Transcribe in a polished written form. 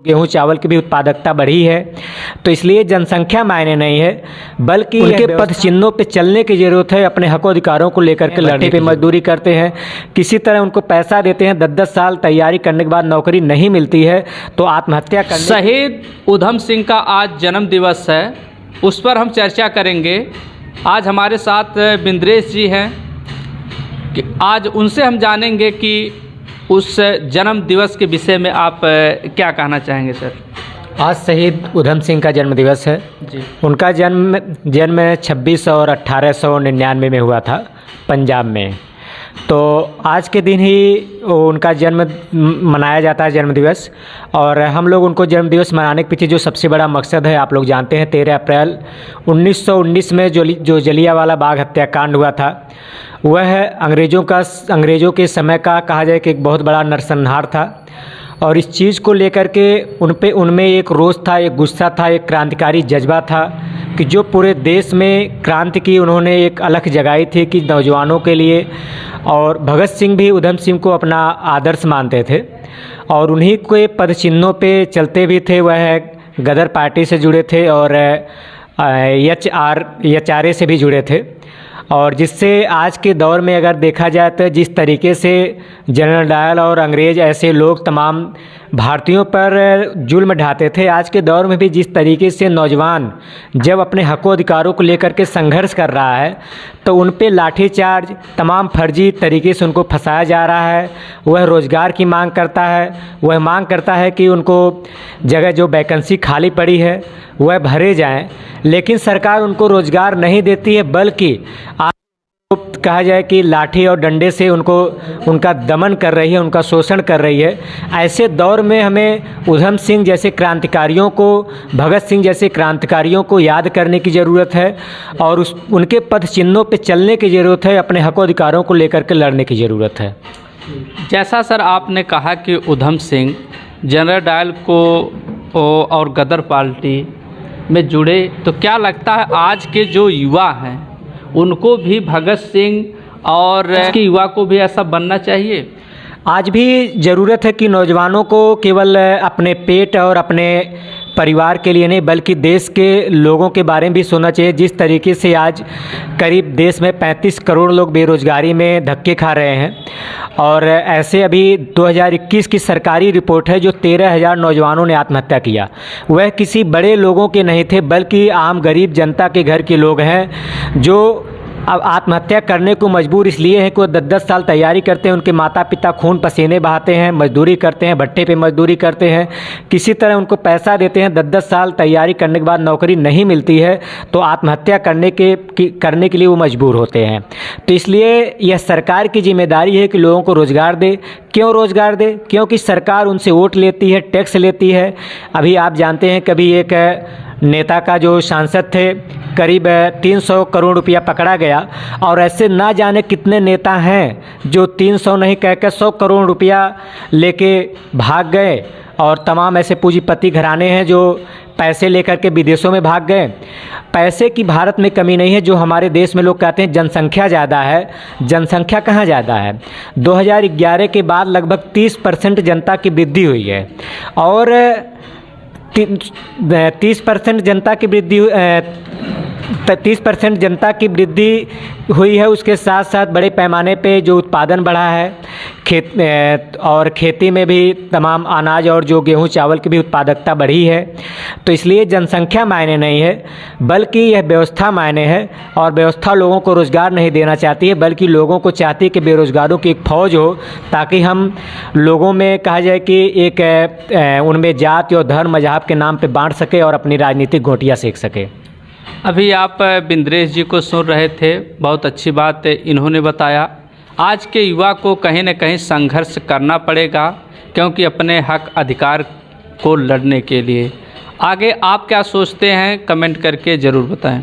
गेहूं चावल की भी उत्पादकता बढ़ी है। तो इसलिए जनसंख्या मायने नहीं है, बल्कि उनके पद चिन्हों पे चलने की ज़रूरत है। अपने हकों अधिकारों को लेकर के लड़ने पे मजदूरी करते हैं, किसी तरह उनको पैसा देते हैं, 10-10 साल तैयारी करने के बाद नौकरी नहीं मिलती है तो आत्महत्या करने। शहीद उधम सिंह का आज जन्म दिवस है, उस पर हम चर्चा करेंगे। आज हमारे साथ बिंद्रेश जी हैं कि आज उनसे हम जानेंगे कि उस जन्म दिवस के विषय में आप क्या कहना चाहेंगे सर। आज शहीद उधम सिंह का जन्म दिवस है जी। उनका जन्म 26 और 1899 में हुआ था पंजाब में। तो आज के दिन ही उनका जन्म मनाया जाता है, जन्म दिवस। और हम लोग उनको जन्म दिवस मनाने के पीछे जो सबसे बड़ा मकसद है आप लोग जानते हैं। 13 अप्रैल 1919 में जो जलियांवाला बाग हत्याकांड हुआ था, वह अंग्रेज़ों के समय का कहा जाए कि एक बहुत बड़ा नरसंहार था। और इस चीज़ को लेकर के उनमें एक रोष था, एक गुस्सा था, एक क्रांतिकारी जज्बा था कि जो पूरे देश में क्रांति की उन्होंने एक अलख जगाई थी कि नौजवानों के लिए। और भगत सिंह भी उधम सिंह को अपना आदर्श मानते थे और उन्हीं के पद चिन्हों पे चलते भी थे। वह गदर पार्टी से जुड़े थे और HRA से भी जुड़े थे। और जिससे आज के दौर में अगर देखा जाए तो जिस तरीके से जनरल डायर और अंग्रेज़ ऐसे लोग तमाम भारतीयों पर जुल्म ढाते थे, आज के दौर में भी जिस तरीके से नौजवान जब अपने हकों अधिकारों को लेकर के संघर्ष कर रहा है तो उन पे लाठीचार्ज, तमाम फर्जी तरीके से उनको फंसाया जा रहा है। वह रोज़गार की मांग करता है, वह मांग करता है कि उनको जगह जो वैकेंसी खाली पड़ी है वह भरे जाएं, लेकिन सरकार उनको रोज़गार नहीं देती है, बल्कि कहा जाए कि लाठी और डंडे से उनका दमन कर रही है, उनका शोषण कर रही है। ऐसे दौर में हमें उधम सिंह जैसे क्रांतिकारियों को, भगत सिंह जैसे क्रांतिकारियों को याद करने की ज़रूरत है और उनके पद चिन्हों पे चलने की ज़रूरत है। अपने हकों अधिकारों को लेकर के लड़ने की ज़रूरत है। जैसा सर आपने कहा कि उधम सिंह जनरल डायर को और गदर पार्टी में जुड़े, तो क्या लगता है आज के जो युवा हैं उनको भी भगत सिंह और इसके युवा को भी ऐसा बनना चाहिए? आज भी ज़रूरत है कि नौजवानों को केवल अपने पेट और अपने परिवार के लिए नहीं बल्कि देश के लोगों के बारे में भी सोचना चाहिए। जिस तरीके से आज करीब देश में 35 करोड़ लोग बेरोज़गारी में धक्के खा रहे हैं और ऐसे अभी 2021 की सरकारी रिपोर्ट है जो 13,000 नौजवानों ने आत्महत्या किया। वह किसी बड़े लोगों के नहीं थे बल्कि आम गरीब जनता के घर के लोग हैं जो अब आत्महत्या करने को मजबूर इसलिए हैं कि वो 10-10 साल तैयारी करते हैं, उनके माता पिता खून पसीने बहाते हैं, मजदूरी करते हैं, भट्टे पे मजदूरी करते हैं, किसी तरह उनको पैसा देते हैं, 10-10 साल तैयारी करने के बाद नौकरी नहीं मिलती है तो आत्महत्या करने के लिए वो मजबूर होते हैं। तो इसलिए यह सरकार की जिम्मेदारी है कि लोगों को रोज़गार दे। क्यों रोज़गार दे? क्योंकि सरकार उनसे वोट लेती है, टैक्स लेती है। अभी आप जानते हैं कभी एक नेता का जो सांसद थे करीब 300 करोड़ रुपया पकड़ा गया और ऐसे ना जाने कितने नेता हैं जो 300 नहीं कहकर 100 करोड़ रुपया लेके भाग गए। और तमाम ऐसे पूंजीपति घराने हैं जो पैसे लेकर के विदेशों में भाग गए। पैसे की भारत में कमी नहीं है। जो हमारे देश में लोग कहते हैं जनसंख्या ज़्यादा है, जनसंख्या कहाँ ज़्यादा है? 2011 के बाद लगभग 30% जनता की वृद्धि हुई है और 30% जनता की वृद्धि 30% जनता की वृद्धि हुई है। उसके साथ साथ बड़े पैमाने पे जो उत्पादन बढ़ा है और खेती में भी तमाम अनाज और जो गेहूं चावल की भी उत्पादकता बढ़ी है। तो इसलिए जनसंख्या मायने नहीं है बल्कि यह व्यवस्था मायने है। और व्यवस्था लोगों को रोज़गार नहीं देना चाहती है बल्कि लोगों को चाहती है कि बेरोज़गारों की एक फ़ौज हो ताकि हम लोगों में कहा जाए कि एक उनमें जाति और धर्म मजहब के नाम पे बांट सके और अपनी राजनीतिक गोटियाँ सेक सके। अभी आप बिंद्रेश जी को सुन रहे थे, बहुत अच्छी बात इन्होंने बताया। आज के युवा को कहीं न कहीं संघर्ष करना पड़ेगा क्योंकि अपने हक अधिकार को लड़ने के लिए। आगे आप क्या सोचते हैं कमेंट करके ज़रूर बताएं।